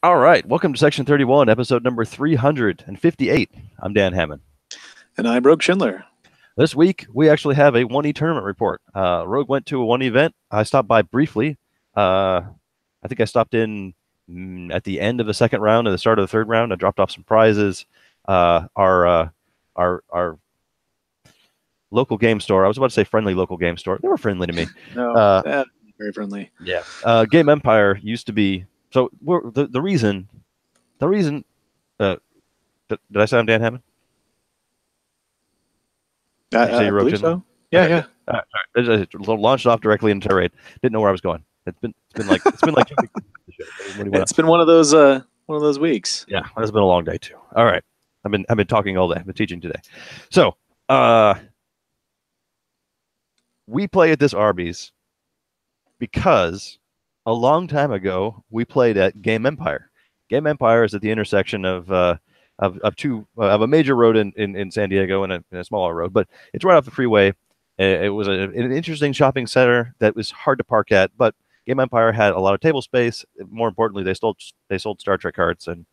All right, welcome to Section 31, episode number 358. I'm Dan Hammond. And I'm Rogue Schindler. This week, we actually have a 1E tournament report. Rogue went to a 1E event. I stopped by briefly. I think I stopped in at the end of the second round and the start of the third round. I dropped off some prizes. Our local game store, I was about to say friendly local game store. They were friendly to me. No, very friendly. Yeah. Game Empire used to be... So the reason... did I sound Dan Hammond? I believe so. Yeah, okay. yeah. All right. Launched off directly into raid. Didn't know where I was going. It's been like 2 weeks. It's been one of those weeks. Yeah, it's been a long day too. All right, I've been talking all day. I've been teaching today. So we play at this Arby's because a long time ago we played at Game Empire. Game Empire is at the intersection of a major road in San Diego and a smaller road, but it's right off the freeway. It was an interesting shopping center that was hard to park at, but Game Empire had a lot of table space. More importantly, they sold Star Trek cards and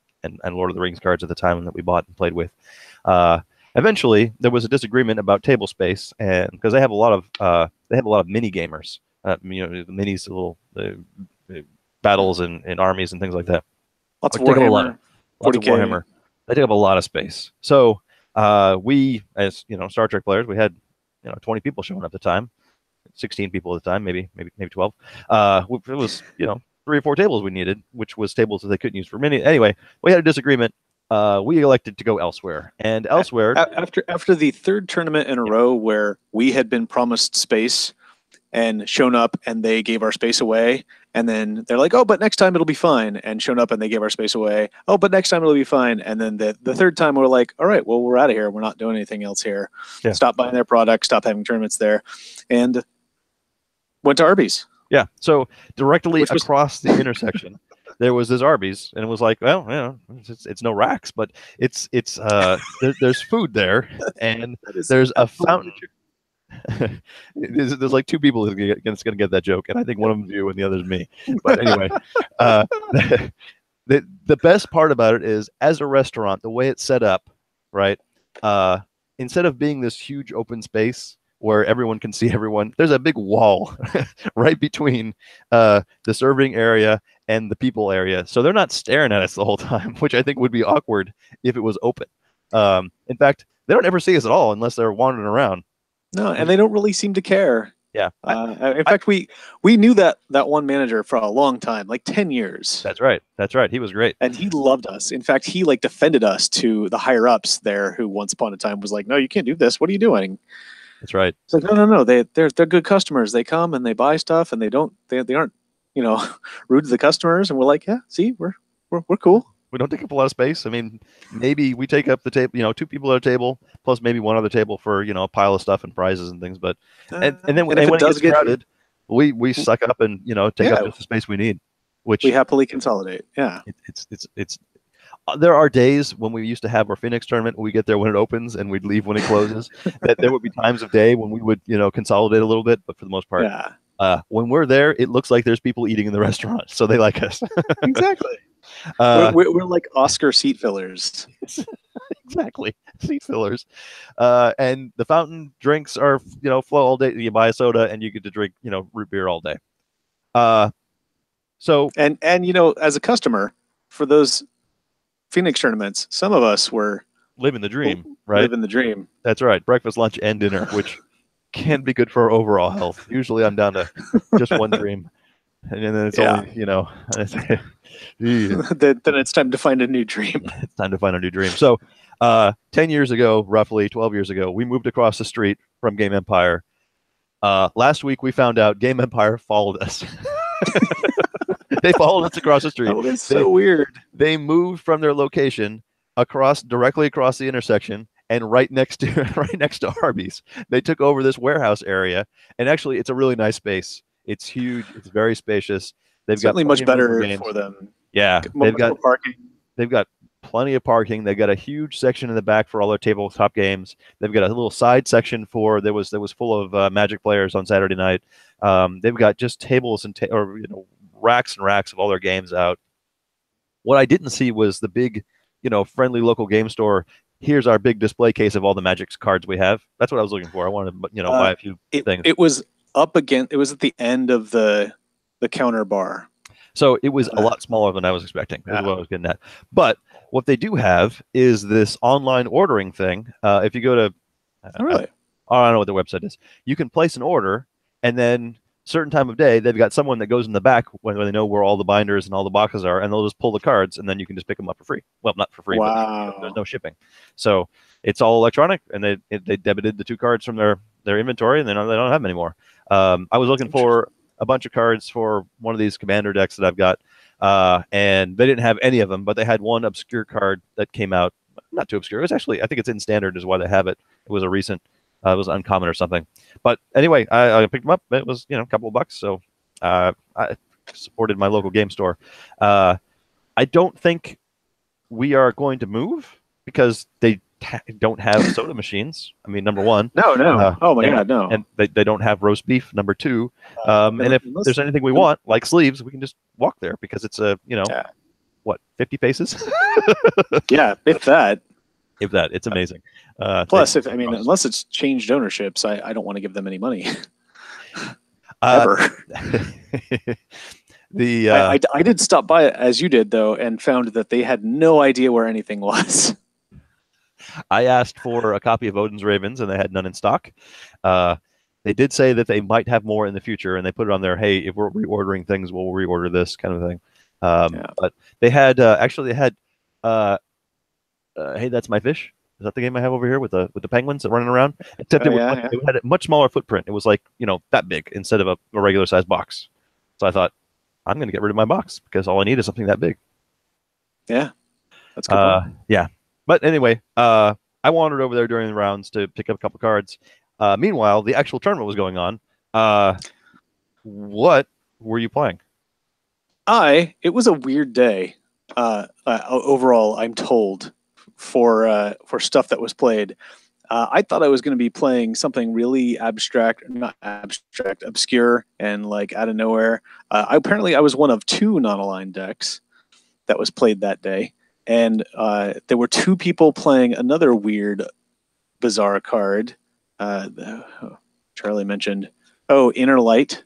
Lord of the Rings cards at the time that we bought and played with. Eventually, there was a disagreement about table space, and because they have a lot of mini gamers, minis, little battles and armies and things like that. Lots of Warhammer. Lots of Warhammer. They take up a lot of space. So we, as Star Trek players, we had 20 people showing up at the time, 16 people at the time, maybe 12. It was 3 or 4 tables we needed, which was tables that they couldn't use for many. Anyway, we had a disagreement. We elected to go elsewhere, and elsewhere after the third tournament in a row where we had been promised space and shown up and they gave our space away. And then they're like, oh, but next time it'll be fine. And shown up and they gave our space away. Oh, but next time it'll be fine. And then the third time we're like, all right, well, we're out of here. We're not doing anything else here. Yeah. Stop buying their product. Stop having tournaments there. And went to Arby's. Yeah. So directly across the intersection, there was this Arby's. And it was like, well, it's no racks, but there's food there. And there's a fountain. There's like 2 people that's going to get that joke, and I think one of them is you and the other is me. But anyway, the best part about it is, as a restaurant, the way it's set up, right? Instead of being this huge open space where everyone can see everyone, there's a big wall right between the serving area and the people area, so they're not staring at us the whole time, which I think would be awkward if it was open. In fact, they don't ever see us at all unless they're wandering around. No, and they don't really seem to care. Yeah. In fact, we knew that one manager for a long time, like 10 years. That's right. He was great. And he loved us. In fact, he defended us to the higher ups there, who once upon a time was like, no, you can't do this. What are you doing? That's right. It's like, no. They're good customers. They come and they buy stuff, and they aren't, rude to the customers. And we're like, yeah, see, we're cool. We don't take up a lot of space. I mean, maybe we take up the table, 2 people at a table, plus maybe one other table for, a pile of stuff and prizes and things. But and then when it gets crowded, we suck up and take up just the space we need, which we happily consolidate. Yeah, it's. There are days when we used to have our Phoenix tournament. We get there when it opens and we'd leave when it closes. That there would be times of day when we would consolidate a little bit, but for the most part, when we're there, it looks like there's people eating in the restaurant, so they like us. Exactly. We're like Oscar seat fillers. Exactly, seat fillers. And the fountain drinks are flow all day. You buy a soda and you get to drink root beer all day. So and as a customer for those Phoenix tournaments, some of us were living the dream, right? Living the dream. That's right. Breakfast, lunch, and dinner, which can be good for our overall health. Usually, I'm down to just one dream. And then it's only, then it's time to find a new dream. It's time to find a new dream. So 10 years ago, roughly 12 years ago, we moved across the street from Game Empire. Last week, we found out Game Empire followed us. They followed us across the street. Oh, it's so weird. They moved from their location directly across the intersection and right next to Arby's. They took over this warehouse area, and actually, it's a really nice space. It's huge. It's very spacious. They've certainly got much better for them. Yeah, they've got parking. They've got plenty of parking. They've got a huge section in the back for all their tabletop games. They've got a little side section for that was full of Magic players on Saturday night. They've got just tables and racks and racks of all their games out. What I didn't see was the big, friendly local game store. Here's our big display case of all the Magic cards we have. That's what I was looking for. I wanted to, buy a few things. It was up again. It was at the end of the counter bar. So it was a lot smaller than I was expecting, is what I was getting at. But what they do have is this online ordering thing. If you go to, Really? I don't know what their website is. You can place an order, and then certain time of day, they've got someone that goes in the back when they know where all the binders and all the boxes are, and they'll just pull the cards, and then you can just pick them up for free. Well, not for free, but there's no shipping. So it's all electronic, and they debited the 2 cards from their inventory, and they don't have them anymore. I was looking for a bunch of cards for one of these commander decks that I've got, and they didn't have any of them, but they had one obscure card that came out. Not too obscure. It was actually, I think it's in standard is why they have it. It was a recent, it was uncommon or something. But anyway, I picked them up. It was, a couple of bucks. So I supported my local game store. I don't think we are going to move because they don't have soda machines. I mean, number one. No. Oh my God, no. And they don't have roast beef. Number two. And if there's anything we want, like sleeves, we can just walk there because it's what, 50 paces? Yeah, if that. If that, it's amazing. Plus, unless it's changed ownerships, I don't want to give them any money. Ever. I did stop by as you did though, and found that they had no idea where anything was. I asked for a copy of Odin's Ravens, and they had none in stock. They did say that they might have more in the future, and they put it on there. Hey, if we're reordering things, we'll reorder this kind of thing. But they had Hey, That's My Fish. Is that the game I have over here with the penguins running around? Except it had a much smaller footprint. It was like that big instead of a regular sized box. So I thought I'm going to get rid of my box because all I need is something that big. Yeah, that's good. Yeah. But anyway, I wandered over there during the rounds to pick up a couple cards. Meanwhile, the actual tournament was going on. What were you playing? It was a weird day. Overall, I'm told for stuff that was played. I thought I was going to be playing something really obscure, and like out of nowhere. Apparently, I was one of 2 non-aligned decks that was played that day. And there were 2 people playing another weird, bizarre card. Charlie mentioned, Inner Light.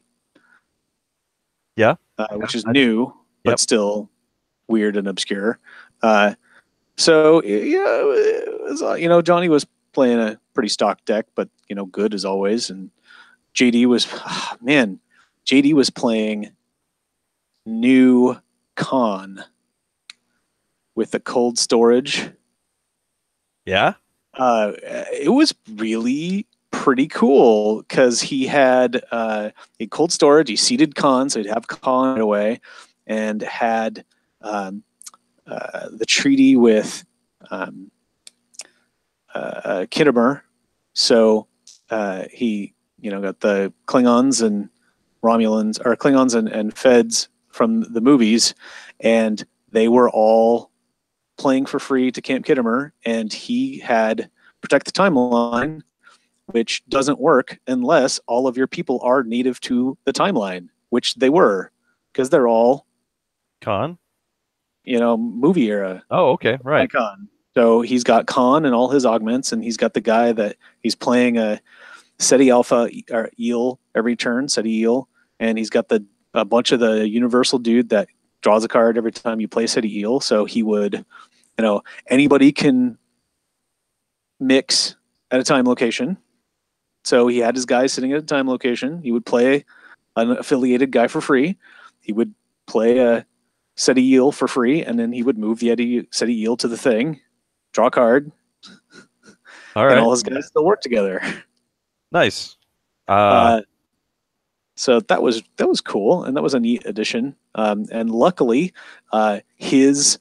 Yeah. Which is new, but still weird and obscure. So, it was, Johnny was playing a pretty stock deck, but, good as always. And JD was playing new Con with the cold storage. Yeah. It was really pretty cool because he had a cold storage. He seeded Con, so he'd have Con right away, and had the treaty with Kittimer. So he, got the Klingons and Romulans, or Klingons and Feds from the movies, and they were all playing for free to Camp Kittimer, and he had Protect the Timeline, which doesn't work unless all of your people are native to the timeline, which they were, because they're all Con, movie era. Oh, okay, right. Con. So he's got Con and all his augments, and he's got the guy that he's playing a SETI Alpha or Eel every turn, SETI Eel, and he's got a bunch of the Universal dude that draws a card every time you play SETI Eel. So he would, anybody can mix at a time location. So he had his guy sitting at a time location. He would play an affiliated guy for free. He would play a SETI Eel for free, and then he would move the SETI Eel to the thing, draw a card. All right. And all his guys still work together. Nice. So that was cool, and that was a neat addition. And luckily, his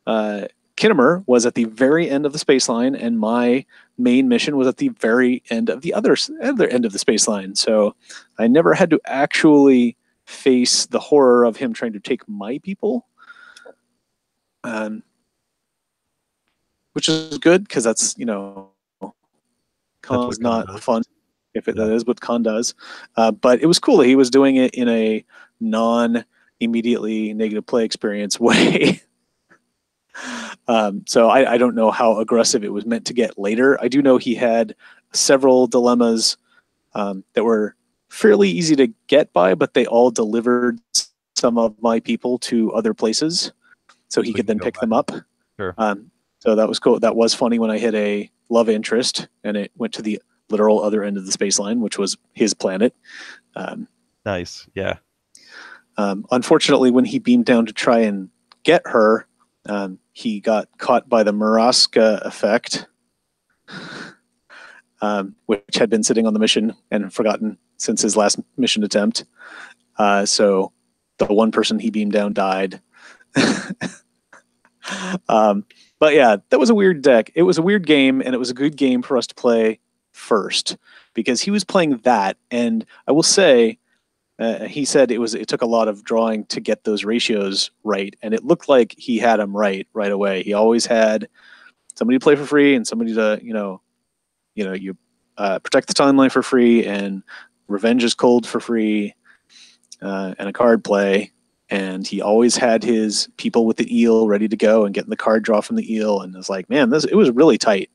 Kittimer was at the very end of the space line, and my main mission was at the very end of the other end of the space line. So I never had to actually face the horror of him trying to take my people, which is good because that's Con's not fun. If that is what Con does. But it was cool that he was doing it in a non-immediately negative play experience way. So I don't know how aggressive it was meant to get later. I do know he had several dilemmas that were fairly easy to get by, but they all delivered some of my people to other places, so he could then pick them up. Sure. So that was cool. That was funny when I hit a love interest and it went to the literal other end of the space line, which was his planet. Nice. Yeah. Unfortunately, when he beamed down to try and get her, he got caught by the Muraska effect, which had been sitting on the mission and forgotten since his last mission attempt. So the one person he beamed down died. But yeah, that was a weird deck. It was a weird game, and it was a good game for us to play first because he was playing that. And I will say, he said it took a lot of drawing to get those ratios right, and it looked like he had them right away. He always had somebody to play for free and somebody to you protect the timeline for free, and Revenge is Cold for free, and a card play. And he always had his people with the eel ready to go and getting the card draw from the eel. And it was like, man, it was really tight.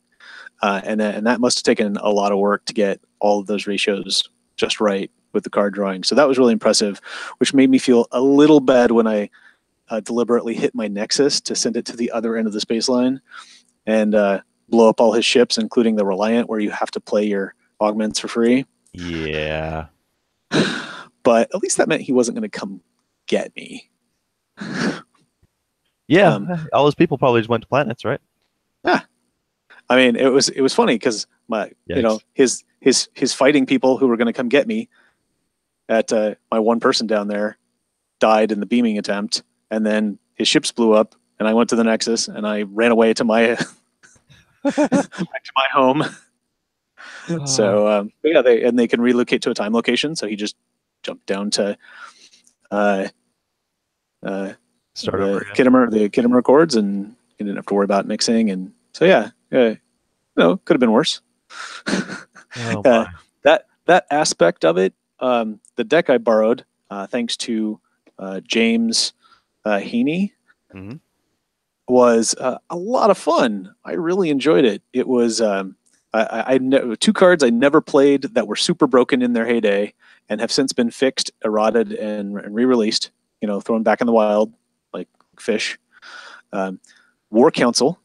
And that must have taken a lot of work to get all of those ratios just right with the card drawing. So that was really impressive, which made me feel a little bad when I deliberately hit my Nexus to send it to the other end of the space line and blow up all his ships, including the Reliant, where you have to play your augments for free. Yeah. But at least that meant he wasn't going to come get me. Yeah, all those people probably just went to planets, right? Yeah, I mean, it was funny because his fighting people who were going to come get me at my one person down there died in the beaming attempt, and then his ships blew up, and I went to the Nexus and I ran away to my back to my home. So yeah, they can relocate to a time location. So he just jumped down to Start the over again. Kittimer Accords, and he didn't have to worry about mixing. And so yeah, could have been worse. Oh my. That aspect of it, the deck I borrowed, thanks to James Heaney, was a lot of fun. I really enjoyed it. It was two cards I never played that were super broken in their heyday and have since been fixed, eroded, and re-released. Thrown back in the wild like fish. War Council.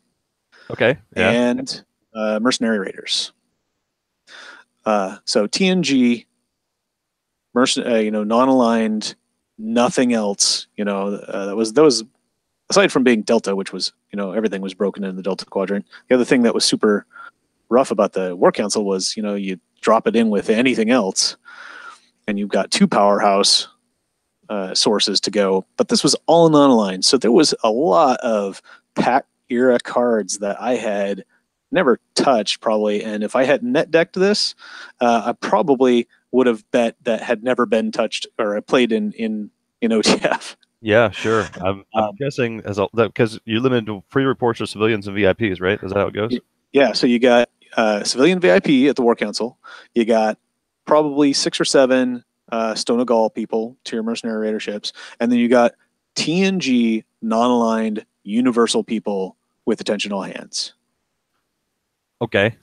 Okay. Yeah. And Mercenary Raiders. So TNG, non-aligned, nothing else. That was aside from being Delta, which was everything was broken in the Delta Quadrant. The other thing that was super rough about the War Council was you drop it in with anything else, and you've got two powerhouse sources to go. But this was all non-aligned, so there was a lot of pack era cards that I had never touched probably, and if I had net decked this, I probably would have bet that had never been touched or played in OTF. Yeah, sure. I'm guessing because you're limited to free reports for civilians and VIPs, right? Is that how it goes? Yeah. So you got civilian VIP at the War Council. You got probably 6 or 7 Stone of Gaul people to your Mercenary Raider ships, and then you got TNG non-aligned universal people with attention all hands. Okay.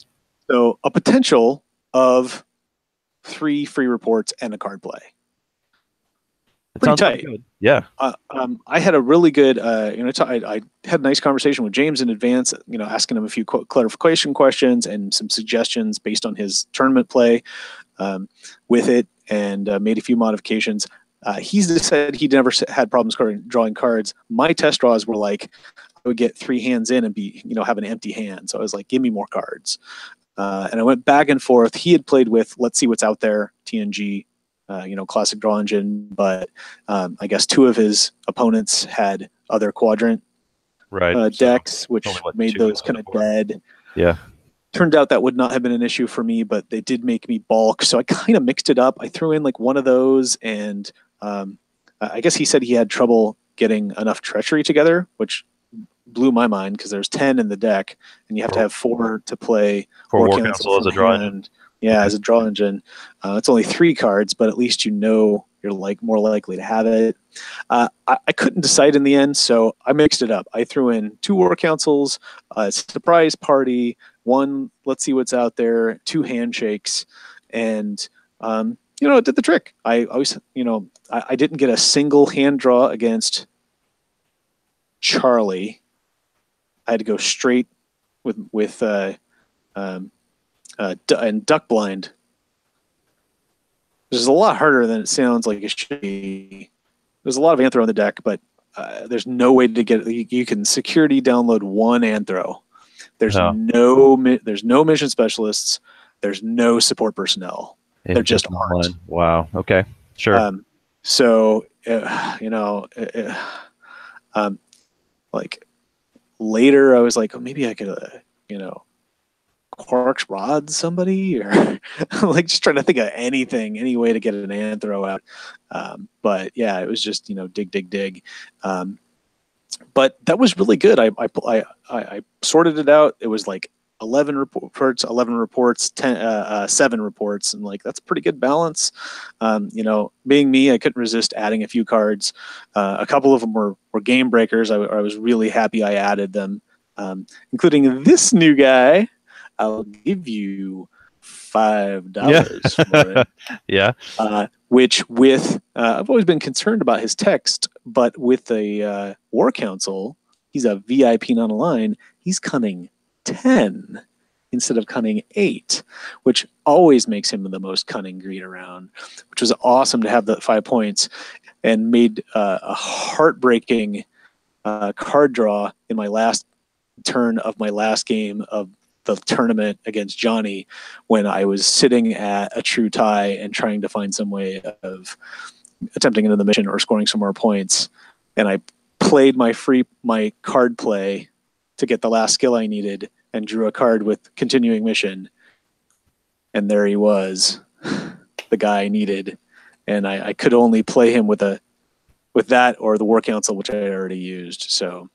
So a potential of 3 free reports and a card play. Pretty tight. Good. Yeah. I had a really good, I had a nice conversation with James in advance, asking him a few clarification questions and some suggestions based on his tournament play with it, and made a few modifications. He said he never had problems drawing cards. My test draws were like, I would get 3 hands in and have an empty hand. So I was like, give me more cards. And I went back and forth. He had played with Let's See What's Out There, TNG, classic draw engine, but I guess 2 of his opponents had other quadrant decks, which made those kind of dead. Yeah. Turned out that would not have been an issue for me, but they did make me bulk. So I kind of mixed it up. I threw in like one of those, and I guess he said he had trouble getting enough treachery together, which blew my mind because there's 10 in the deck, and you have to have 4 to play for War Council as a draw engine. Yeah, as a draw engine. It's only 3 cards, but at least you're more likely to have it. I couldn't decide in the end, so I mixed it up. I threw in 2 war councils, a surprise party, 1 let's see what's out there, 2 handshakes, and it did the trick. I always, I didn't get a single hand draw against Charlie. I had to go straight with and duck blind. This is a lot harder than it sounds like it should be. There's a lot of anthro on the deck, but there's no way to get it. You can security download 1 anthro. There's no mission specialists. There's no support personnel. They're just aren't. Wow. Okay. Sure. So like later, I was like, oh, maybe I could, Quark's rod somebody, or like just trying to think of any way to get an anthro out. But yeah, it was just dig. But that was really good. I sorted it out. It was like 11 reports, 7 reports, and like that's a pretty good balance. Being me, I couldn't resist adding a few cards. A couple of them were game breakers. I was really happy I added them, including this new guy. I'll give you $5 for it. Yeah. Which with I've always been concerned about his text, but with a war council, he's a VIP not a line. He's cunning 10 instead of cunning 8, which always makes him the most cunning greed around, which was awesome to have the 5 points, and made a heartbreaking card draw in my last turn of my last game of the tournament against Johnny, when I was sitting at a true tie and trying to find some way of attempting into the mission or scoring some more points. And I played my card play to get the last skill I needed and drew a card with continuing mission. And there he was, the guy I needed. And I could only play him with that or the War Council, which I had already used. So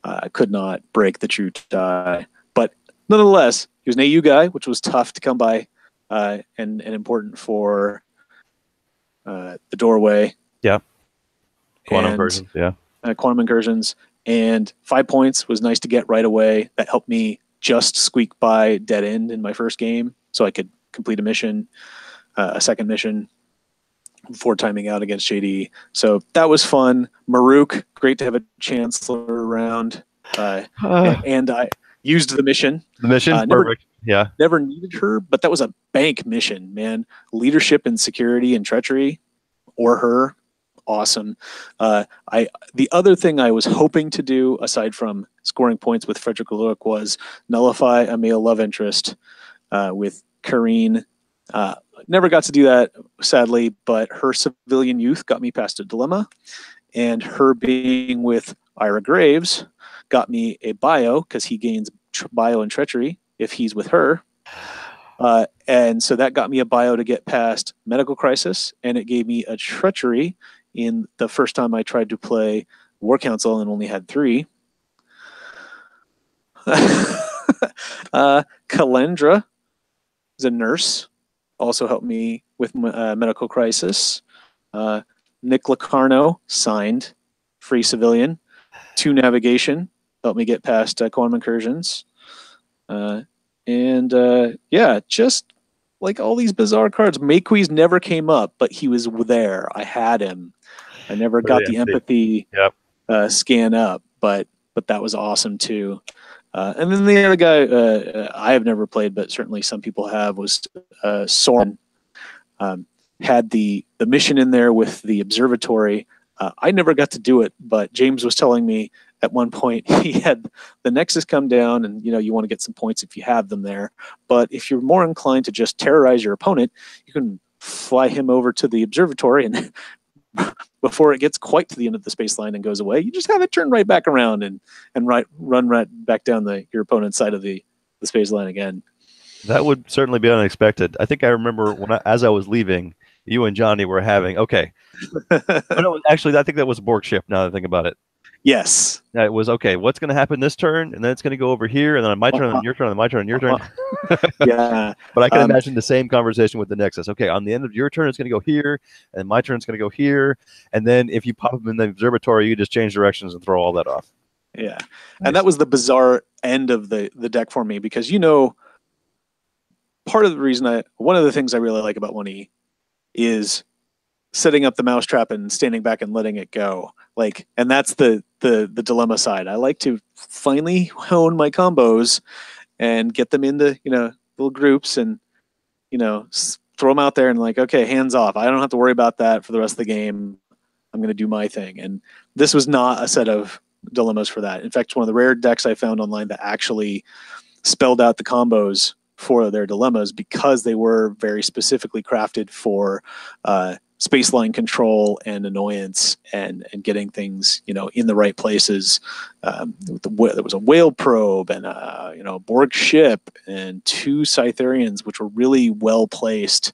I could not break the true tie. But nonetheless, he was an AU guy, which was tough to come by and important for the doorway. Yeah. Quantum incursions, yeah. Quantum incursions. And 5 points was nice to get right away. That helped me just squeak by dead end in my first game, so I could complete a mission, a second mission, before timing out against JD. So that was fun. Maruk, great to have a Chancellor around. And I used the mission. The mission? Perfect. Yeah. Never needed her, but that was a bank mission, man. Leadership and security and treachery, or her. Awesome. The other thing I was hoping to do, aside from scoring points with Frederick Lurk, was nullify a male love interest with Kareen. Never got to do that, sadly, but her civilian youth got me past a dilemma, and her being with Ira Graves got me a bio, because he gains bio and treachery if he's with her. And so that got me a bio to get past medical crisis, and it gave me a treachery in the first time I tried to play War Council and only had 3. Kalendra is a nurse, also helped me with medical crisis. Nick Locarno, signed, free civilian. 2 navigation, helped me get past quantum incursions. Yeah, just like all these bizarre cards. Maquis never came up, but he was there. I had him. I never got the empathy scan up, but that was awesome too. And then the other guy I have never played, but certainly some people have, was Soren. Had the mission in there with the observatory. I never got to do it, but James was telling me at one point he had the Nexus come down, and you want to get some points if you have them there. But if you're more inclined to just terrorize your opponent, you can fly him over to the observatory, and before it gets quite to the end of the space line and goes away, you just have it turn right back around and run right back down your opponent's side of the space line again. That would certainly be unexpected. I think I remember as I was leaving, you and Johnny were having, okay. No, actually, I think that was a Borg ship, now that I think about it. Yes. It was okay. What's going to happen this turn, and then it's going to go over here, and then on my turn, and your turn, and my turn, and your turn. Yeah. But I can imagine the same conversation with the Nexus. Okay, on the end of your turn, it's going to go here, and my turn is going to go here, and then if you pop them in the observatory, you just change directions and throw all that off. Yeah. Nice. And that was the bizarre end of the deck for me, because part of the reason one of the things I really like about 1E is setting up the mousetrap and standing back and letting it go. And that's the dilemma side. I like to finally hone my combos and get them into, little groups and, throw them out there and okay, hands off. I don't have to worry about that for the rest of the game. I'm going to do my thing. And this was not a set of dilemmas for that. In fact, one of the rare decks I found online that actually spelled out the combos for their dilemmas, because they were very specifically crafted for space line control and annoyance and getting things in the right places. There was a whale probe and a Borg ship and 2 Cytherians, which were really well placed.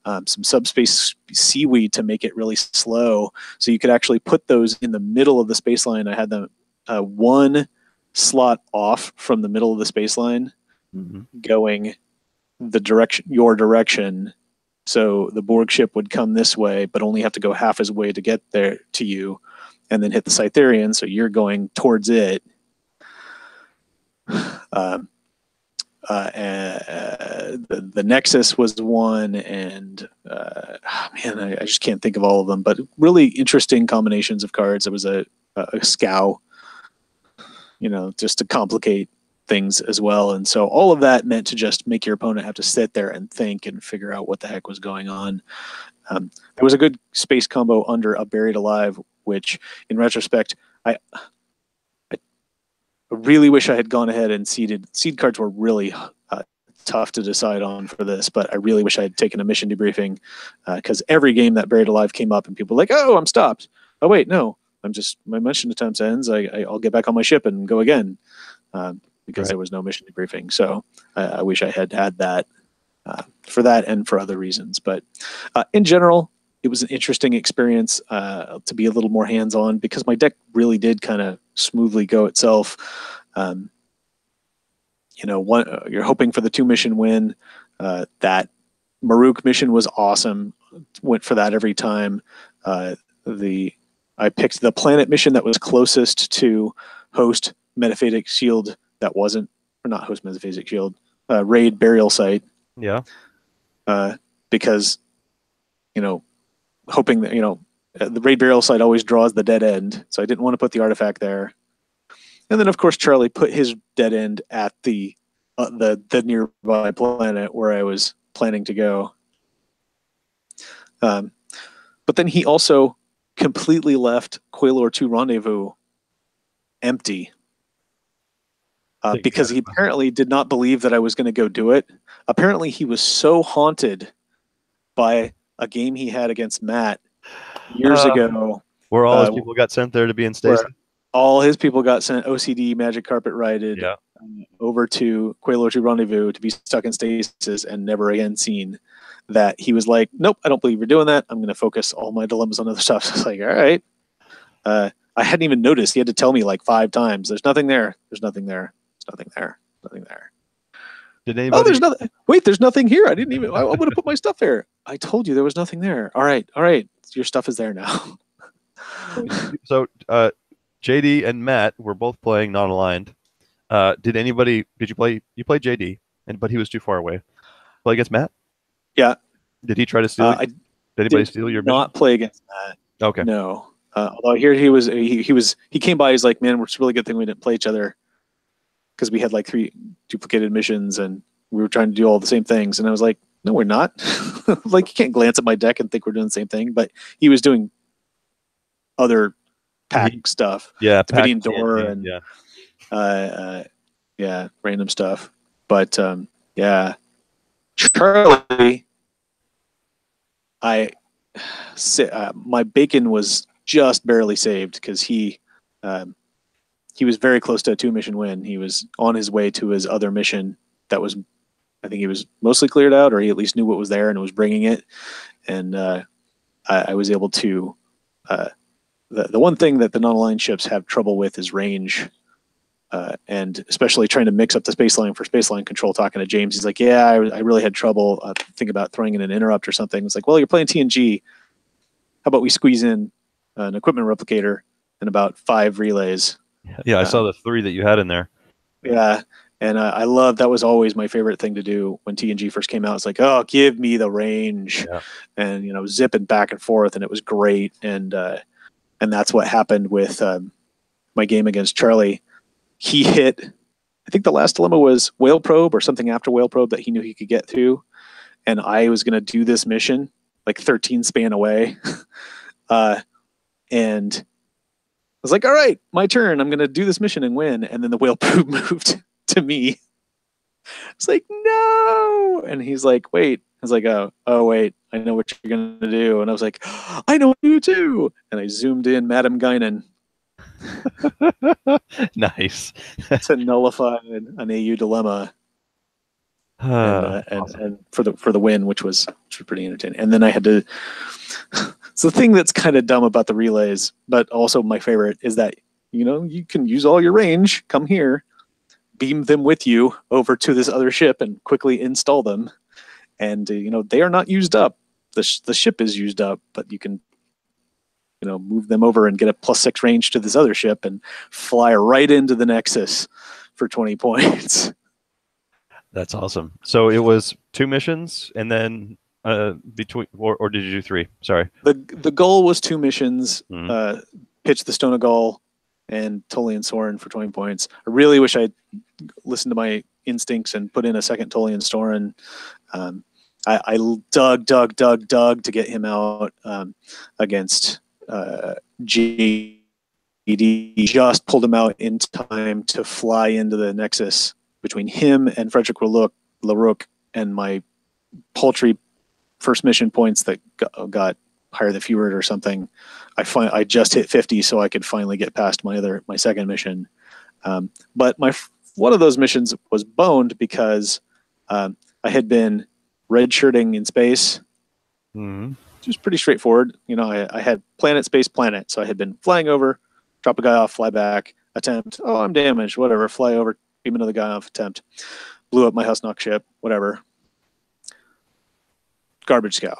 Some subspace seaweed to make it really slow, so you could actually put those in the middle of the space line. I had them 1 slot off from the middle of the space line, going your direction. So the Borg ship would come this way, but only have to go half his way to get there to you, and then hit the Cytherian. So you're going towards it. The Nexus was one, and I just can't think of all of them, but really interesting combinations of cards. There was a Scow, just to complicate things as well. And so all of that meant to just make your opponent have to sit there and think and figure out what the heck was going on. There was a good space combo under a Buried Alive, which in retrospect, I really wish I had gone ahead and seeded. Seed cards were really tough to decide on for this, but I really wish I had taken a mission debriefing, because every game that Buried Alive came up and people were like, oh, I'm stopped. Oh, wait, no, my mission attempt ends. I'll get back on my ship and go again. Because there was no mission debriefing. So I wish I had that for that and for other reasons. But in general, it was an interesting experience to be a little more hands-on, because my deck really did kind of smoothly go itself. You're hoping for the 2 mission win. That Maruk mission was awesome. Went for that every time. I picked the planet mission that was closest to host Metaphasic Shield. That wasn't, or not host Metaphasic Shield, raid burial site. Yeah. Because, hoping that, the raid burial site always draws the dead end. So I didn't want to put the artifact there. And then, of course, Charlie put his dead end at the nearby planet where I was planning to go. But then he also completely left Quailor 2 Rendezvous empty. Because he apparently did not believe that I was going to go do it. Apparently, he was so haunted by a game he had against Matt years ago. Where all his people got sent there to be in station? All his people got sent OCD magic carpet righted over to Quailor 2 Rendezvous to be stuck in stasis and never again seen. That he was like, nope, I don't believe you're doing that. I'm going to focus all my dilemmas on other stuff. So I was like, all right. I hadn't even noticed. He had to tell me 5 times. There's nothing there. There's nothing there. Nothing there. Nothing there. Did anybody? Oh, there's nothing. Wait, there's nothing here. I didn't even. I would have put my stuff there. I told you there was nothing there. All right. Your stuff is there now. So, JD and Matt were both playing non-aligned. Did you play? You played JD, but he was too far away. Play against Matt? Yeah. Did he try to steal? Did anybody steal your mission? Not play against Matt. Okay. No. Although here he came by. He's like, man, it's a really good thing we didn't play each other, because we had 3 duplicated missions and we were trying to do all the same things. And I was like, no, we're not. You can't glance at my deck and think we're doing the same thing. But he was doing other pack stuff. Yeah. Davidian Door and random stuff. But Charlie, my bacon was just barely saved, because he was very close to a 2-mission win. He was on his way to his other mission that was, I think he was mostly cleared out, or he at least knew what was there and was bringing it. And I was able to the one thing that the non-aligned ships have trouble with is range. And especially trying to mix up the spaceline for spaceline control. Talking to James, he's like, "Yeah, I really had trouble thinking about throwing in an interrupt or something." It's like, "Well, you're playing TNG. How about we squeeze in an equipment replicator and about 5 relays?" Yeah, I saw the 3 that you had in there. Yeah, and I love that. Was always my favorite thing to do when TNG first came out. It's like, "Oh, give me the range," Yeah. and zipping back and forth, and it was great. And that's what happened with my game against Charlie. He hit, I think the last dilemma was Whale Probe or something after Whale Probe that he knew he could get through. And I was going to do this mission like 13 span away. And I was like, all right, my turn. I'm going to do this mission and win. And then the Whale Probe moved to me. It's like, no. And he's like, wait. I was like, oh, wait, I know what you're going to do. And I was like, I know you too. And I zoomed in Madam Guinan. Nice. To nullify an AU dilemma. And for the win, which was pretty entertaining. And then I had to. So the thing that's kind of dumb about the relays, but also my favorite, is that you can use all your range. Come here, beam them with you over to this other ship, and quickly install them. And they are not used up. The ship is used up, but you can move them over and get a +6 range to this other ship and fly right into the Nexus for 20 points. That's awesome. So it was 2 missions, and then between, or did you do 3? Sorry. The goal was 2 missions. Pitch the Stone of Gaul and Tolian Soren for 20 points. I really wish I'd listened to my instincts and put in a second Tolian Soren. I dug to get him out against JD. Just pulled him out in time to fly into the Nexus. Between him and Frederick LaRoque and my paltry first mission points that got higher than fewer or something, I just hit 50, so I could finally get past my second mission. But one of those missions was boned because I had been redshirting in space. Which was pretty straightforward. I had planet, space, planet. So I had been flying over, drop a guy off, fly back, attempt. Oh, I'm damaged. Whatever. Fly over, beam another guy off, attempt. Blew up my Husnock ship. Whatever. Garbage scow.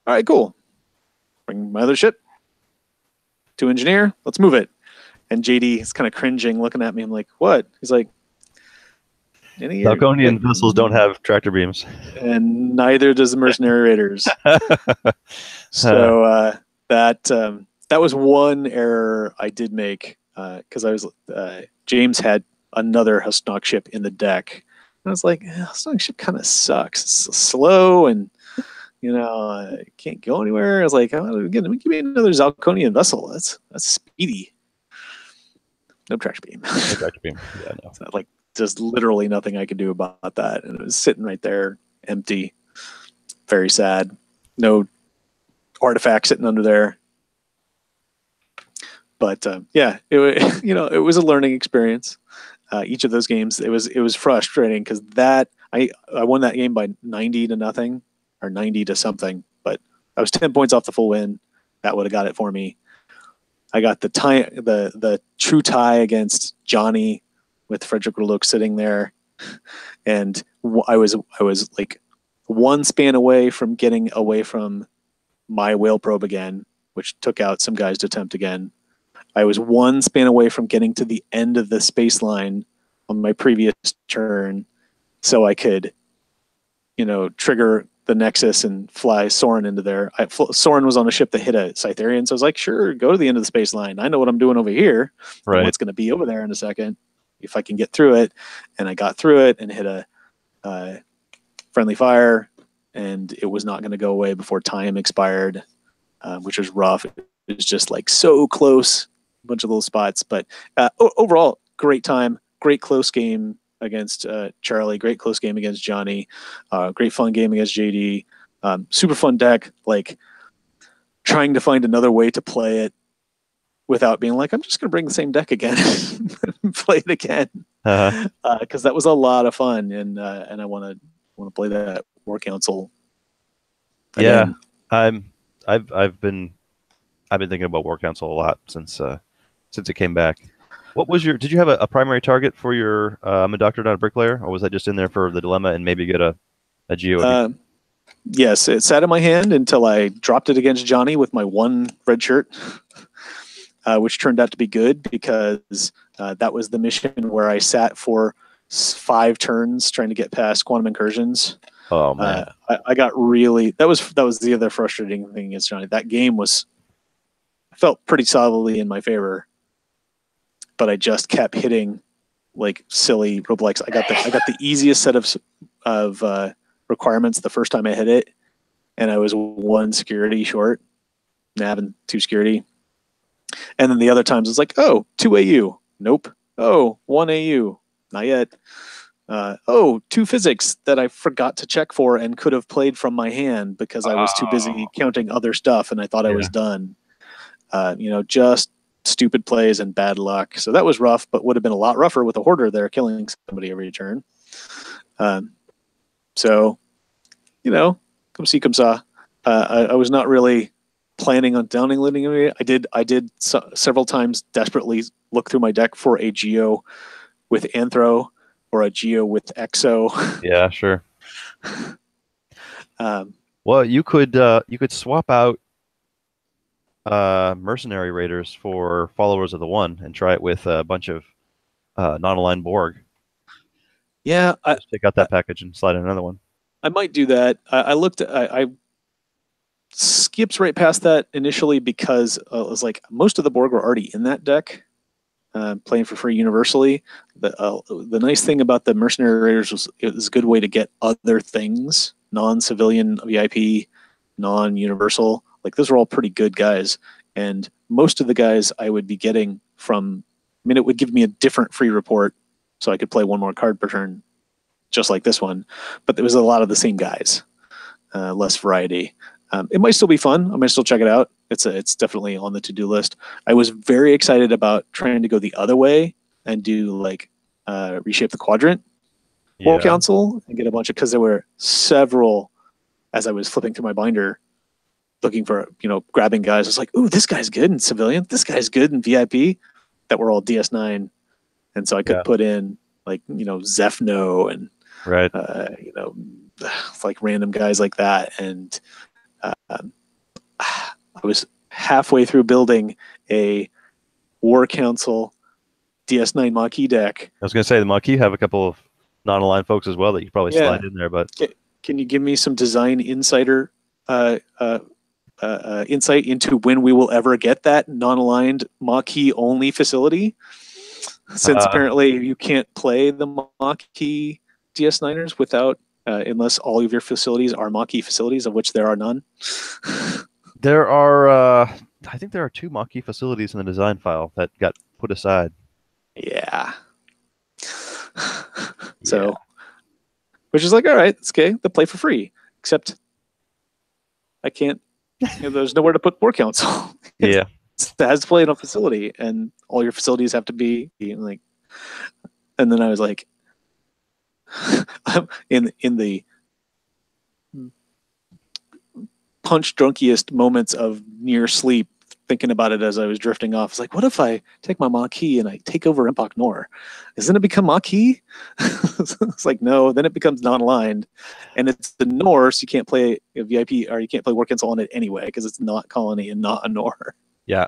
All right, cool. Bring my other ship to engineer. Let's move it. And JD is kind of cringing, looking at me. I'm like, what? He's like, Falconian vessels don't have tractor beams, and neither does the Mercenary Raiders. So that was one error I did make because I was James had another Husnock ship in the deck, and I was like, Husnock ship kind of sucks. It's slow and can't go anywhere. I was like, give me another Zalconian vessel. That's speedy. No tractor beam. No tractor beam. Yeah, no. So, just literally nothing I could do about that. And it was sitting right there, empty, very sad. No artifact sitting under there. But it was a learning experience. Each of those games, it was frustrating because I won that game by 90-0 or 90 to something, but I was 10 points off the full win. That would have got it for me. I got the tie, the true tie against Johnny, with Frederick LaLoque sitting there, and I was like 1 span away from getting away from my Whale Probe again, which took out some guys to attempt again. I was 1 span away from getting to the end of the space line on my previous turn, so I could, trigger the Nexus and fly Soren into there. Soren was on a ship that hit a Cytherian, so I was like, sure, go to the end of the space line. I know what I'm doing over here. Right. And what's going to be over there in a second, if I can get through it. And I got through it and hit a friendly fire, and it was not going to go away before time expired, which was rough. It was just so close, a bunch of little spots. But overall, great time, great close game against Charlie, great close game against Johnny, great fun game against JD, super fun deck, trying to find another way to play it without being like, I'm just going to bring the same deck again and play it again. Because that was a lot of fun, and I want to play that War Council again. Yeah, I've been I've been thinking about War Council a lot since it came back. What was your? Did you have a primary target for your I'm a doctor, not a bricklayer, or was that just in there for the dilemma and maybe get a geo? Yes, it sat in my hand until I dropped it against Johnny with my one red shirt, which turned out to be good because that was the mission where I sat for 5 turns trying to get past quantum incursions. Oh man, I got really that was the other frustrating thing against Johnny. That game felt pretty solidly in my favor, but I just kept hitting like silly roguelikes. I got the easiest set of requirements the first time I hit it, and I was 1 security short, nav and 2 security. And then the other times it's like, oh, 2 AU, nope. Oh, 1 AU, not yet. 2 physics that I forgot to check for and could have played from my hand because I was too busy counting other stuff and I thought I was done. Just stupid plays and bad luck. So that was rough, but would have been a lot rougher with a hoarder there killing somebody every turn. So, come see, come saw. I was not really planning on downloading it. I did several times desperately look through my deck for a Geo with Anthro or a Geo with Exo. Yeah, sure. Well, you could swap out mercenary raiders for followers of the One and try it with a bunch of non-aligned Borg. Yeah, just take out that package and slide in another one. I might do that. I looked. I skipped right past that initially because it was like most of the Borg were already in that deck, playing for free universally. The nice thing about the mercenary raiders was it was a good way to get other things, non-civilian VIP, non-universal. Like those are all pretty good guys, and most of the guys I would be getting from. I mean, it would give me a different free report, so I could play 1 more card per turn, just like this one. But there was a lot of the same guys, less variety. It might still be fun. I might still check it out. It's definitely on the to-do list. I was very excited about trying to go the other way and do like reshape the quadrant War Council and get a bunch of, because there were several as I was flipping through my binder looking for, grabbing guys. I was like, ooh, this guy's good in civilian. This guy's good in VIP that were all DS9. And so I could put in like, Zephno and, right. Like random guys like that. And I was halfway through building a War Council DS9 Maquis deck. I was going to say the Maquis have a couple of non-aligned folks as well that you could probably slide in there. But can you give me some design insider insight into when we will ever get that non-aligned Maquis only facility? Since apparently you can't play the Maquis DS9ers without, unless all of your facilities are Maquis facilities, of which there are none. There are, I think there are 2 Maquis facilities in the design file that got put aside. Yeah. So, which is like, all right, it's okay. They'll play for free, except I can't. There's nowhere to put War Council. Yeah. It has to play in a facility, and all your facilities have to be like. And then I was like, in the punch drunkiest moments of near sleep, thinking about it as I was drifting off. It's like, what if I take my Maquis and I take over Empok Nor? Doesn't it become Maquis? It's like, no, then it becomes non-aligned. And it's the Nor, so you can't play a VIP, or you can't play War Council on it anyway, because it's not Colony and not a Nor. Yeah.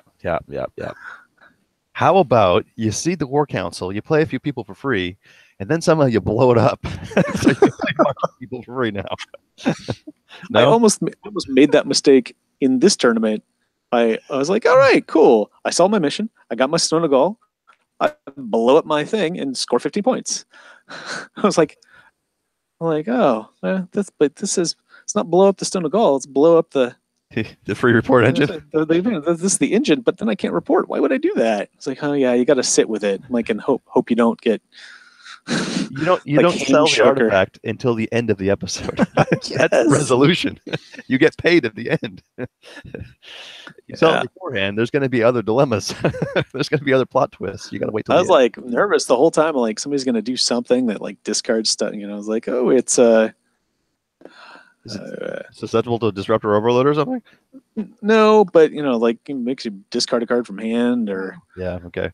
How about you seed the War Council, you play a few people for free, and then somehow you blow it up. So you can play people for free now. No? I almost made that mistake in this tournament. I was like, all right, cool. I saw my mission. I got my Stone of Gaul. I blow up my thing and score 15 points. I was like, oh, this is, it's not blow up the Stone of Gaul. It's blow up the free report engine. This is the engine, but then I can't report. Why would I do that? It's like, oh yeah, you got to sit with it, like, and hope you don't get. You don't sell the artifact until the end of the episode. Yes. That's resolution. You get paid at the end. You sell it beforehand. There's going to be other dilemmas. There's going to be other plot twists. You got to wait till I was like nervous the whole time. Like somebody's going to do something that like discards stuff. I was like, oh, it's Is it susceptible to disruptor overload or something? No, but like it makes you discard a card from hand, or Yeah. Okay.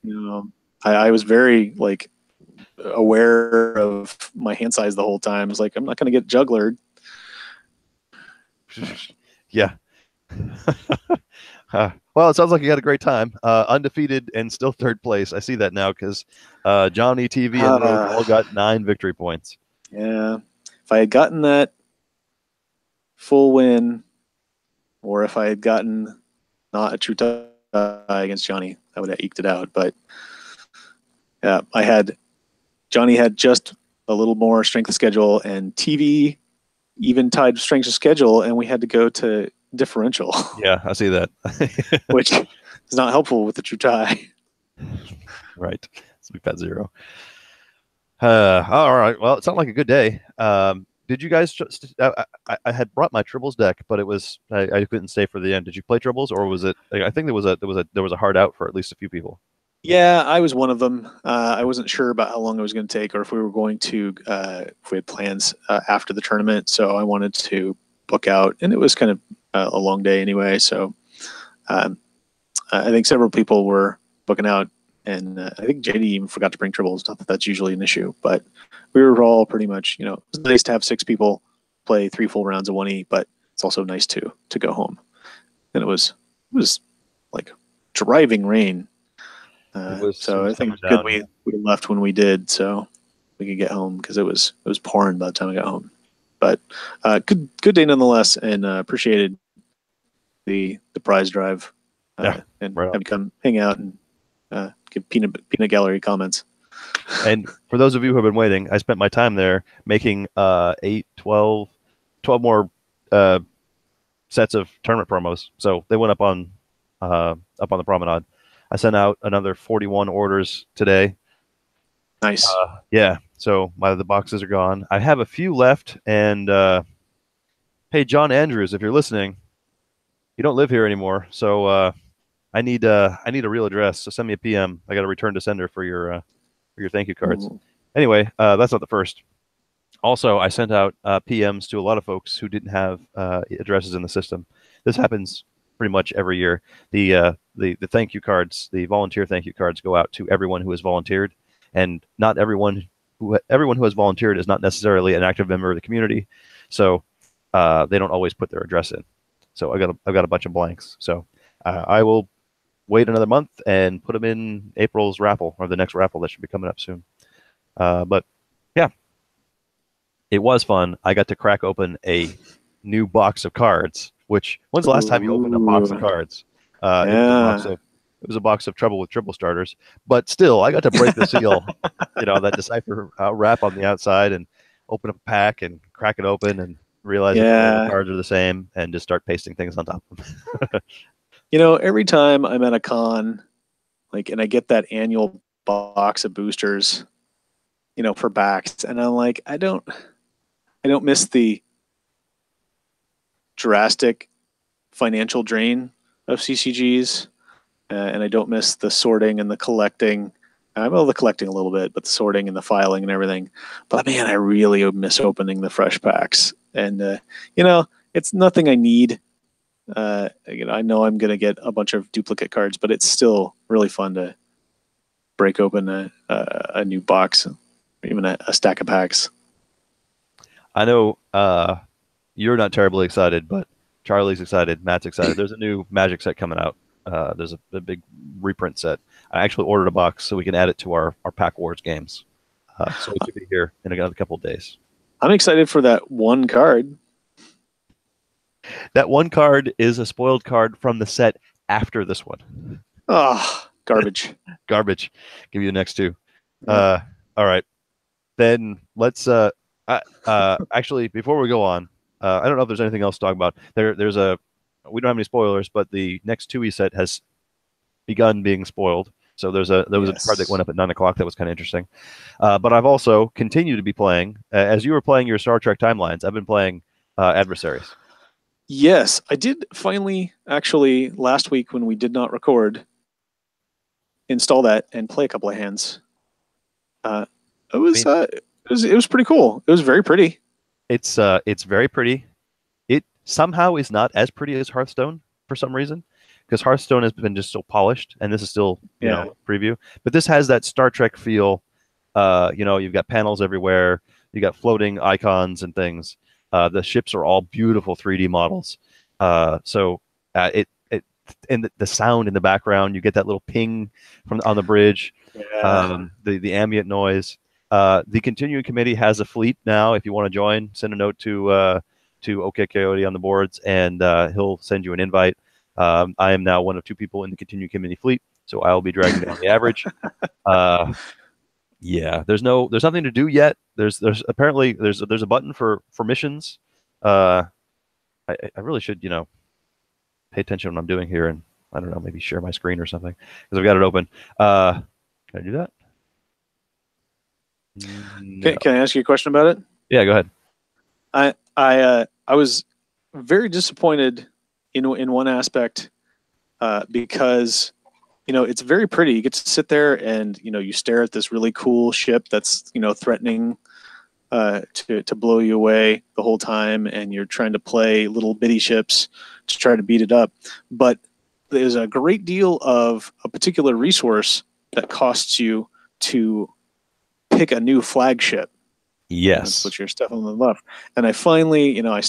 I was very like aware of my hand size the whole time. I was like, I'm not going to get jugglered. Yeah. Well, it sounds like you had a great time. Undefeated and still third place. I see that now because Johnny, TV, and Rogue all got 9 victory points. Yeah. If I had gotten that full win, or if I had gotten not a true tie against Johnny, I would have eked it out. But yeah, Johnny had just a little more strength of schedule, and TV even tied strength of schedule, and we had to go to differential. Yeah, I see that. Which is not helpful with the true tie. Right. So we've got 0. All right. Well, it sounded like a good day. Did you guys just? I had brought my triples deck, but I couldn't stay for the end. Did you play triples, or was it? I think there was a hard out for at least a few people. Yeah, I was one of them. I wasn't sure about how long it was going to take, or if we were going to, if we had plans after the tournament. So I wanted to book out, and it was kind of a long day anyway. So I think several people were booking out, and I think JD even forgot to bring triples. Not that that's usually an issue, but we were all pretty much, it was nice to have 6 people play 3 full rounds of 1E, but it's also nice to go home. And it was like driving rain. So I think it's good we left when we did, so we could get home, because it was pouring by the time I got home. But good day nonetheless, and appreciated the prize drive. And have you come hang out and give peanut gallery comments. And for those of you who have been waiting, I spent my time there making 12 more sets of tournament promos. So they went up on the promenade. I sent out another 41 orders today. Nice. Yeah. So the boxes are gone. I have a few left. And hey, John Andrews, if you're listening, you don't live here anymore. So I need a real address. So send me a PM. I got a return to sender for your thank you cards. Ooh. Anyway, that's not the first. Also, I sent out PMs to a lot of folks who didn't have addresses in the system. This happens pretty much every year. The thank you cards, the volunteer thank you cards, go out to everyone who has volunteered, and not everyone who has volunteered is not necessarily an active member of the community, so they don't always put their address in. So I've got a bunch of blanks. So I will wait another month and put them in April's raffle, or the next raffle that should be coming up soon. But yeah, it was fun. I got to crack open a new box of cards. Which, when's the last time you opened a box of cards? Yeah. It was a box of Trouble with Triple starters. But still, I got to break the seal. That Decipher wrap on the outside, and open up a pack and crack it open and realize that all the cards are the same, and just start pasting things on top of them. Every time I'm at a con, and I get that annual box of boosters, for backs, and I'm like, I don't miss the drastic financial drain of CCGs, and I don't miss the sorting and the collecting. Well, the collecting a little bit, but the sorting and the filing and everything. But man, I really miss opening the fresh packs. And it's nothing I need. I know I'm gonna get a bunch of duplicate cards, but it's still really fun to break open a new box, or even a stack of packs. I know you're not terribly excited, but Charlie's excited. Matt's excited. There's a new Magic set coming out. There's a big reprint set. I actually ordered a box so we can add it to our Pack Wars games. So it should be here in a couple of days. I'm excited for that one card. That one card is a spoiled card from the set after this one. Oh, garbage. Garbage. Give you the next 2. Yeah. All right. Then let's actually, before we go on, I don't know if there's anything else to talk about. We don't have any spoilers, but the next 2E set has begun being spoiled. So there was a card that went up at 9 o'clock that was kind of interesting. But I've also continued to be playing, as you were playing your Star Trek Timelines, I've been playing Adversaries. Yes, I did finally, actually, last week when we did not record, install that and play a couple of hands. It was pretty cool. It was very pretty. It's very pretty. somehow is not as pretty as Hearthstone for some reason, because Hearthstone has been just so polished, and this is still, preview. But this has that Star Trek feel. You've got panels everywhere. You got floating icons and things. The ships are all beautiful 3D models. And the sound in the background, you get that little ping on the bridge. Yeah. The ambient noise. The continuing committee has a fleet now. If you want to join, send a note to OK Coyote on the boards, and he'll send you an invite. I am now one of 2 people in the continuing committee fleet, so I will be dragging down the average. Yeah, there's nothing to do yet. There's apparently there's a button for missions. I really should pay attention to what I'm doing here, and I don't know, maybe share my screen or something because I've got it open. Can I do that? No. Can I ask you a question about it? Yeah, go ahead. I was very disappointed in one aspect because it's very pretty. You get to sit there and you stare at this really cool ship that's threatening to blow you away the whole time, and you're trying to play little bitty ships to try to beat it up. But there's a great deal of a particular resource that costs you to pick a new flagship. Yes. Put your stuff on the left. And I finally, you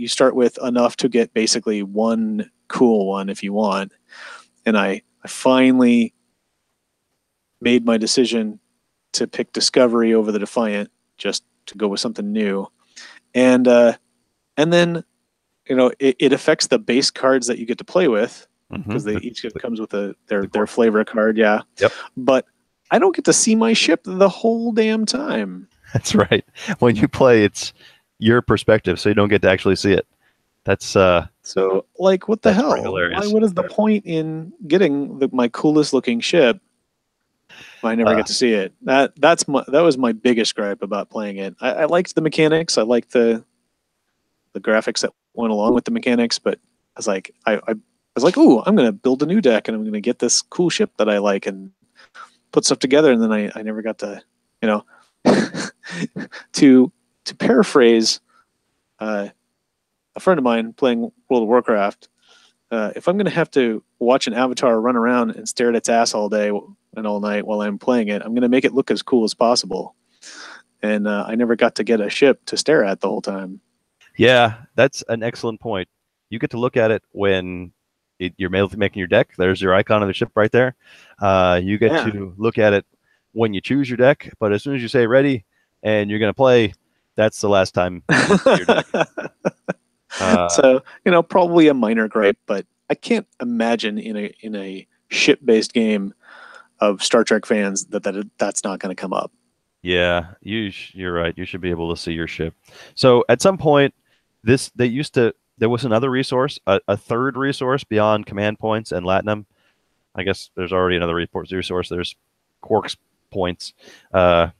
start with enough to get basically one cool one if you want. And I finally made my decision to pick Discovery over the Defiant, just to go with something new. And then, it affects the base cards that you get to play with, because they each comes with their flavor card. Yeah. Yep. But I don't get to see my ship the whole damn time. That's right. When you play, it's your perspective, so you don't get to actually see it. That's so like, what the hell? What is the point in getting my coolest looking ship if I never get to see it? That was my biggest gripe about playing it. I liked the mechanics. I liked the graphics that went along with the mechanics, but I was like, I was like, ooh, I'm gonna build a new deck and I'm gonna get this cool ship that I like and put stuff together, and then I never got to, to paraphrase a friend of mine playing World of Warcraft. If I'm going to have to watch an avatar run around and stare at its ass all day and all night while I'm playing it, I'm going to make it look as cool as possible. And I never got to get a ship to stare at the whole time. Yeah, that's an excellent point. You get to look at it when you're making your deck. There's your icon of the ship right there. You get to look at it when you choose your deck, but as soon as you say ready and you're going to play, that's the last time you see your deck. So, probably a minor gripe, but I can't imagine in a ship-based game of Star Trek fans that's not going to come up. Yeah, you're right. You should be able to see your ship. So at some point, there was another resource, a third resource beyond command points and Latinum. I guess there's already another resource. There's Quark's points. But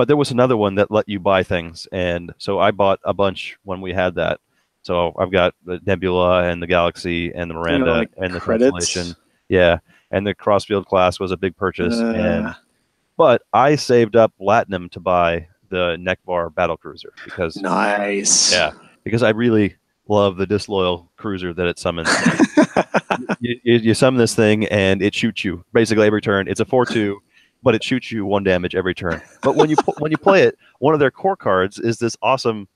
there was another one that let you buy things. And so I bought a bunch when we had that. So I've got the Nebula and the Galaxy and the Miranda and the Constellation. Yeah. And the Crossfield class was a big purchase. But I saved up Latinum to buy the Nekvar battle cruiser because nice. Yeah. Because I really love the disloyal cruiser that it summons. you summon this thing and it shoots you basically every turn. It's a 4/2, but it shoots you 1 damage every turn. But when you play it, one of their core cards is this awesome.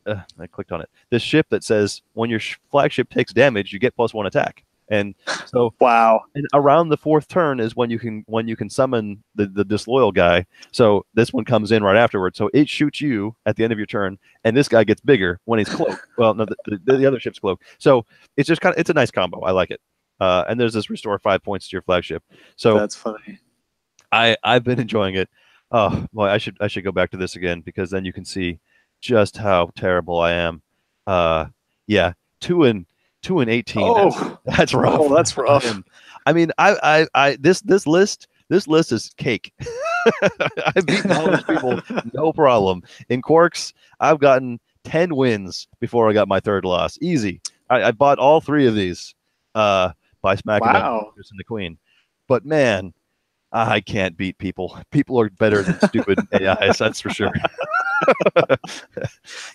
I clicked on it. This ship that says when your flagship takes damage, you get +1 attack. And so wow. And around the 4th turn is when you can summon the disloyal guy. So this one comes in right afterwards. So it shoots you at the end of your turn, and this guy gets bigger when he's cloaked. Well, no, the other ship's cloaked. So it's just it's a nice combo. I like it. And there's this restore 5 points to your flagship. So that's funny. I've been enjoying it. Oh, well, I should go back to this again because then you can see just how terrible I am. Yeah, 2 and 18. Oh, that's rough. Oh, that's rough. I mean, this list is cake. I've beaten all these people, no problem. In Quarks, I've gotten 10 wins before I got my 3rd loss. Easy. I bought all 3 of these by smacking down the Queen. But man, I can't beat people. People are better than stupid AIs, that's for sure.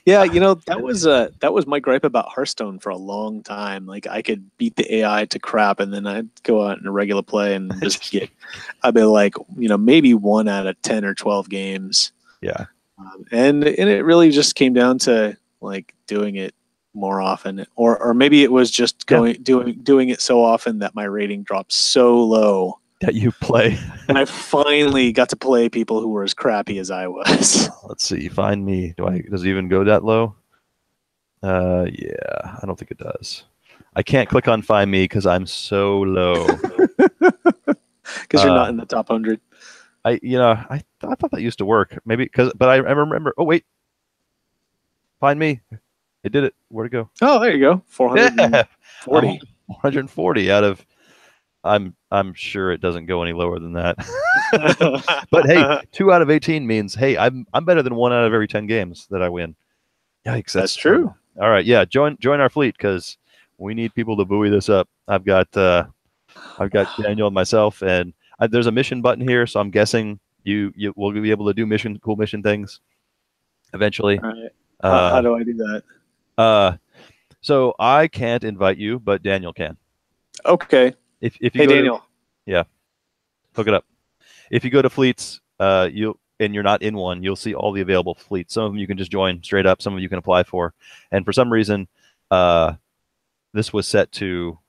Yeah, that was my gripe about Hearthstone for a long time. Like I could beat the AI to crap, and then I'd go out in a regular play and just get. I'd be like, maybe 1 out of 10 or 12 games, Yeah. and it really just came down to like doing it more often, or maybe it was just doing it so often that my rating dropped so low that you play. and I finally got to play people who were as crappy as I was. Let's see. Find me. Does it even go that low? Yeah, I don't think it does. I can't click on find me because I'm so low. Because you're not in the top 100. I thought that used to work. Maybe but I remember. Oh wait, find me. It did it. Where'd it go? Oh, there you go. 440. 440 out of. I'm sure it doesn't go any lower than that. But hey, 2 out of 18 means hey, I'm better than 1 out of every 10 games that I win. Yikes, that's true. All right, yeah, join our fleet because we need people to buoy this up. I've got Daniel and myself, and there's a mission button here, so I'm guessing you will be able to do cool mission things eventually. All right. How do I do that? So I can't invite you, but Daniel can. Okay. If you hey Daniel, yeah, hook it up. If you go to fleets, and you're not in one, you'll see all the available fleets. Some of them you can just join straight up. Some of you can apply for. And for some reason, this was set to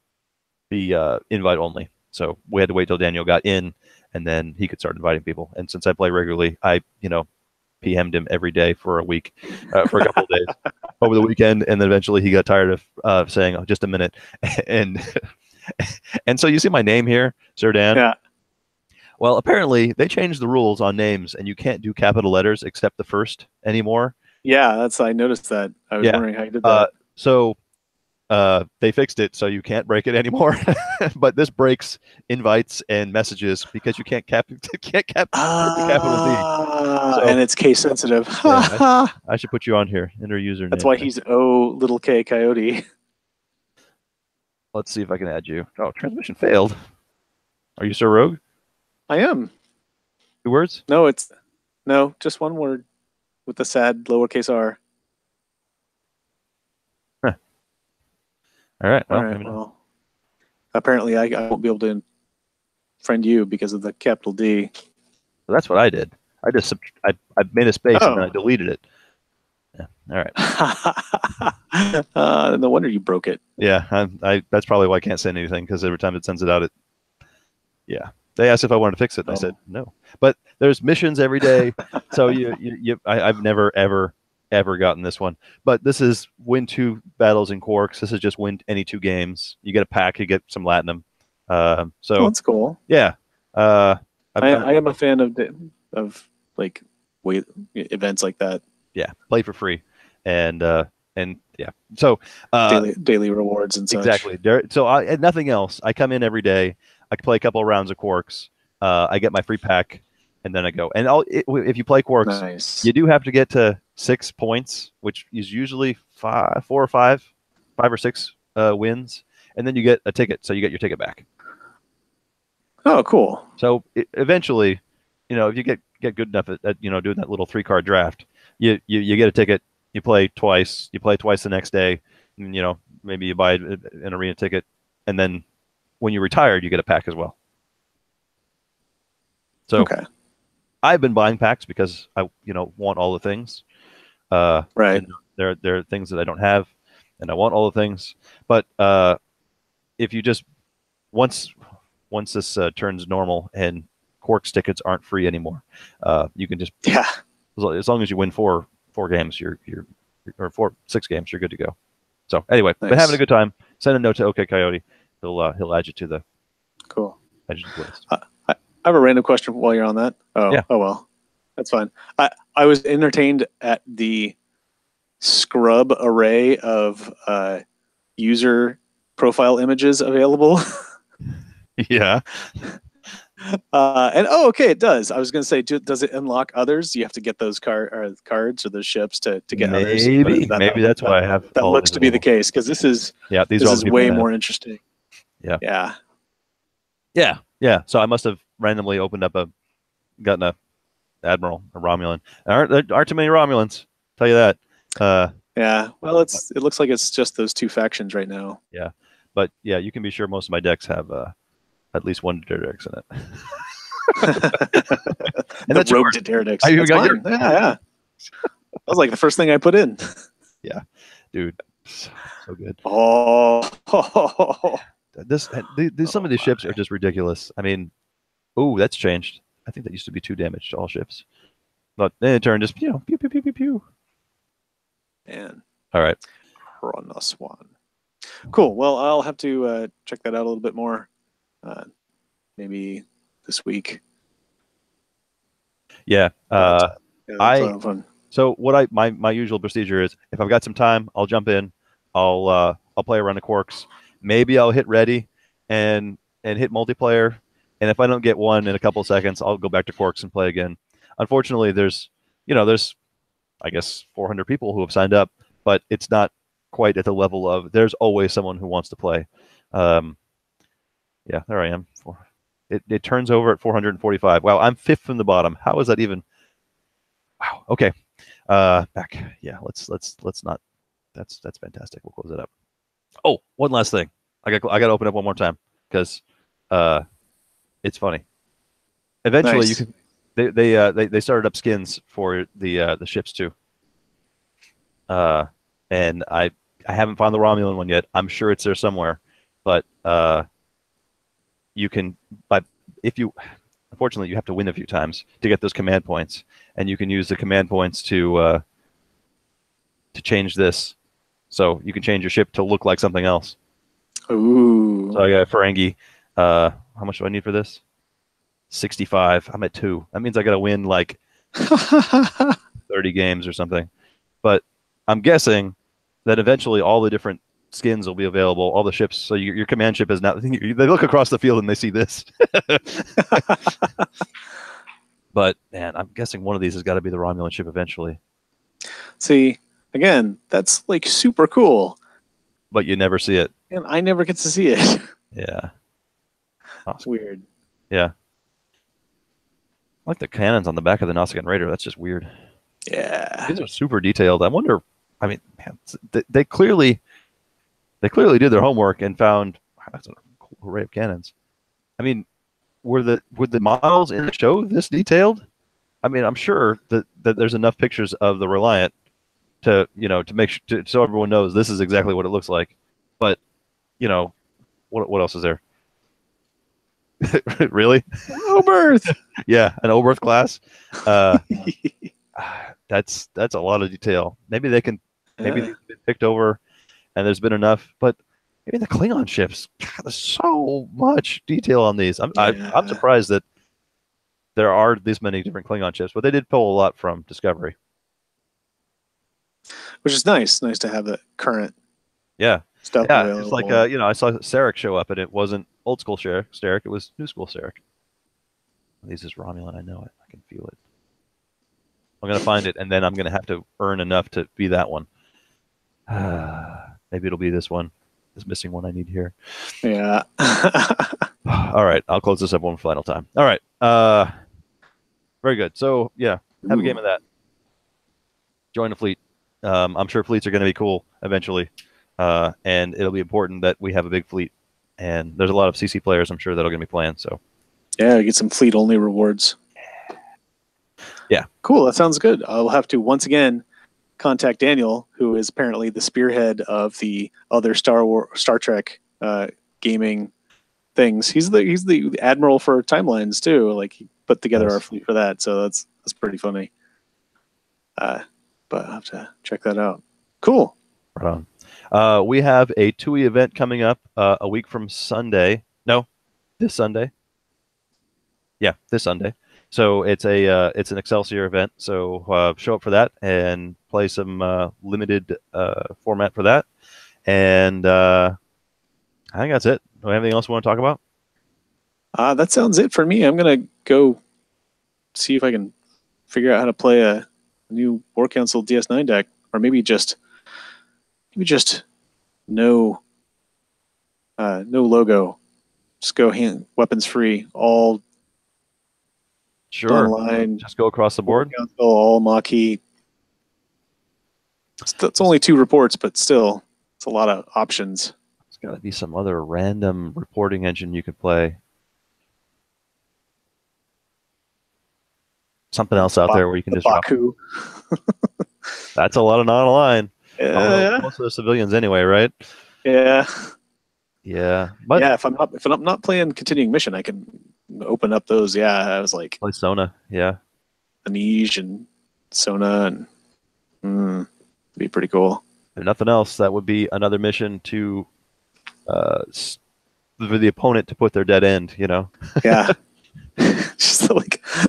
be invite only. So we had to wait till Daniel got in, and then he could start inviting people. And since I play regularly, I PM'd him every day for a week, for a couple of days over the weekend, and then eventually he got tired of saying, "Oh, just a minute," and and so you see my name here, Sir Dan. Yeah. Well, apparently they changed the rules on names, and you can't do capital letters except the first anymore. Yeah, I noticed that. I was wondering how you did that. So they fixed it, so you can't break it anymore. But this breaks invites and messages because you can't the capital D. So, and it's case sensitive. Yeah, I should put you on here. Enter username. That's why he's little K Coyote. Let's see if I can add you. Oh, transmission failed. Are you Sir Rogue? I am. 2 words? No, just 1 word with the sad lowercase r. Huh. All right. Well, apparently I won't be able to friend you because of the capital D. Well, that's what I did. I just I made a space and then I deleted it. Yeah. All right. No wonder you broke it. Yeah, that's probably why I can't send anything because every time it sends it out, yeah. They asked if I wanted to fix it, and I said no. But there's missions every day, so I've never ever gotten this one. But this is win 2 battles in Quarks. This is just win any 2 games. You get a pack, you get some Latinum. So that's cool. Yeah. I am a fan of like events like that. Yeah, play for free, and yeah. So daily rewards and such. Exactly. So and nothing else. I come in every day. I play a couple of rounds of Quarks. I get my free pack, and then I go. And if you play Quarks, you do have to get to 6 points, which is usually 5 or 6 wins, and then you get a ticket. So you get your ticket back. Oh, cool. So eventually, if you get good enough at doing that little 3-card draft, you get a ticket. You play twice. You play twice the next day. And, maybe you buy an arena ticket, and then when you're retired, you get a pack as well. So I've been buying packs because I want all the things. Right. And there are things that I don't have, and I want all the things. But if you just once this turns normal and Quarks tickets aren't free anymore, you can just as long as you win four games, or 6 games, you're good to go. So anyway, been having a good time. Send a note to OK Coyote. He'll add you to the list. I have a random question while you're on that. Oh, yeah. Oh well, that's fine. I was entertained at the scrub array of user profile images available. Yeah. And okay, it does. I was going to say, does it unlock others? You have to get those cards or those ships to get others. Maybe that's why I have. That looks to be the case because this is these is way more interesting. Yeah. Yeah. Yeah. Yeah. So I must have randomly opened up gotten a Admiral, a Romulan. There aren't too many Romulans, tell you that. Yeah. Well, it looks like it's just those two factions right now. Yeah, but yeah, you can be sure most of my decks have at least one Daredix in it. And The that's Rogue yours. Daredix. I even That's got mine. Yeah. That was like the first thing I put in. Yeah, dude, so good. Oh. Some of these ships are just ridiculous. I mean, oh, that's changed. I think that used to be 2 damage to all ships, but then it turned just pew pew pew pew pew pew. Man. All right. Chronoswan. Cool. Well, I'll have to check that out a little bit more. Maybe this week. Yeah. Yeah, that's fun. So what my usual procedure is, if I've got some time, I'll jump in. I'll play around the Quarks. Maybe I'll hit ready and hit multiplayer. And if I don't get one in a couple of seconds, I'll go back to Quarks and play again. Unfortunately, there's I guess 400 people who have signed up, but it's not quite at the level of there's always someone who wants to play. Yeah, there I am. It turns over at 445. Wow, I'm 5th from the bottom. How is that even? Wow. Okay. Back. Yeah, let's not. That's fantastic. We'll close it up. Oh, one last thing. I got to open up one more time because it's funny. Eventually, Nice. you can. They started up skins for the ships too. And I haven't found the Romulan one yet. I'm sure it's there somewhere, but you can. But if you, unfortunately, you have to win a few times to get those command points, and you can use the command points to change this. So you can change your ship to look like something else. Ooh. So I got Ferengi. How much do I need for this? 65. I'm at 2. That means I got to win like 30 games or something. But I'm guessing that eventually all the different skins will be available, all the ships. So your command ship is now. They look across the field and they see this. But man, I'm guessing one of these has got to be the Romulan ship eventually. See, again, that's like super cool. But you never see it. And I never get to see it. Yeah. That's weird. Yeah. I like the cannons on the back of the Nausicaan Raider. That's just weird. Yeah. These are super detailed. I wonder. I mean, man, they clearly did their homework and found that's a cool array of cannons. I mean, were the models in the show this detailed? I mean, I'm sure that there's enough pictures of the Reliant to make sure so everyone knows this is exactly what it looks like. But what else is there? Really? Oberth. Yeah, an Oberth class. That's a lot of detail. Maybe they've been picked over, and there's been enough. But maybe the Klingon ships. God, there's so much detail on these. I'm surprised that there are this many different Klingon ships, but they did pull a lot from Discovery, which is nice. Nice to have the current. Yeah. Stuff yeah, available. it's like I saw Sarek show up, and it wasn't old school Sarek. It was new school Sarek. This is Romulan. I know it. I can feel it. I'm gonna find it, and then I'm gonna have to earn enough to be that one. Maybe it'll be this one, this missing one I need here. Yeah. All right, I'll close this up one final time. All right. Very good. So yeah, have a game of that. Join a fleet. I'm sure fleets are going to be cool eventually. And it'll be important that we have a big fleet. And there's a lot of CC players, I'm sure, that are going to be playing. So, yeah, get some fleet-only rewards. Yeah. Cool. That sounds good. I'll have to, once again, contact Daniel, who is apparently the spearhead of the other Star Trek gaming things. He's the admiral for timelines, too. Like, he put together our fleet for that. So that's pretty funny. But I'll have to check that out. Cool. Right on. We have a TUI event coming up a week from Sunday. No, this Sunday. Yeah, this Sunday. So it's an Excelsior event. So show up for that and play some limited format for that. And I think that's it. Do we have anything else we want to talk about? That sounds it for me. I'm gonna go see if I can figure out how to play a new War Council DS9 deck, or maybe just no logo, just go weapons free, all Sure. online, Just go across the board. Council, all Maquis. It's only 2 reports, but still, it's a lot of options. There's got to be some other random reporting engine you could play. Something else out there where you can just drop. Baku. That's a lot of non-aligned. Yeah. Most of the civilians anyway, right? Yeah. Yeah. But yeah, if I'm not playing continuing mission, I can open up those. Yeah, I was like play Sona. Yeah. Anij and Sona, and be pretty cool. If nothing else, that would be another mission to for the opponent to put their dead end, you know? Yeah.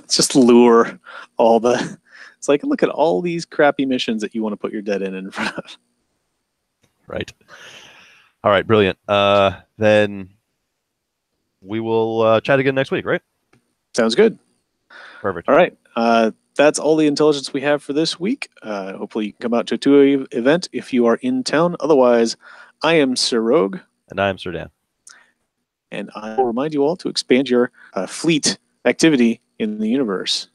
just lure all the. It's like, look at all these crappy missions that you want to put your dead end in front of. Right. All right, brilliant. Then we will chat again next week, right? Sounds good. Perfect. All right. That's all the intelligence we have for this week. Hopefully you can come out to a 2 event if you are in town. Otherwise, I am Sir Rogue. And I am Sir Dan. And I will remind you all to expand your fleet activity in the universe.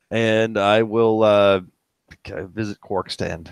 And I will visit Quark Stand.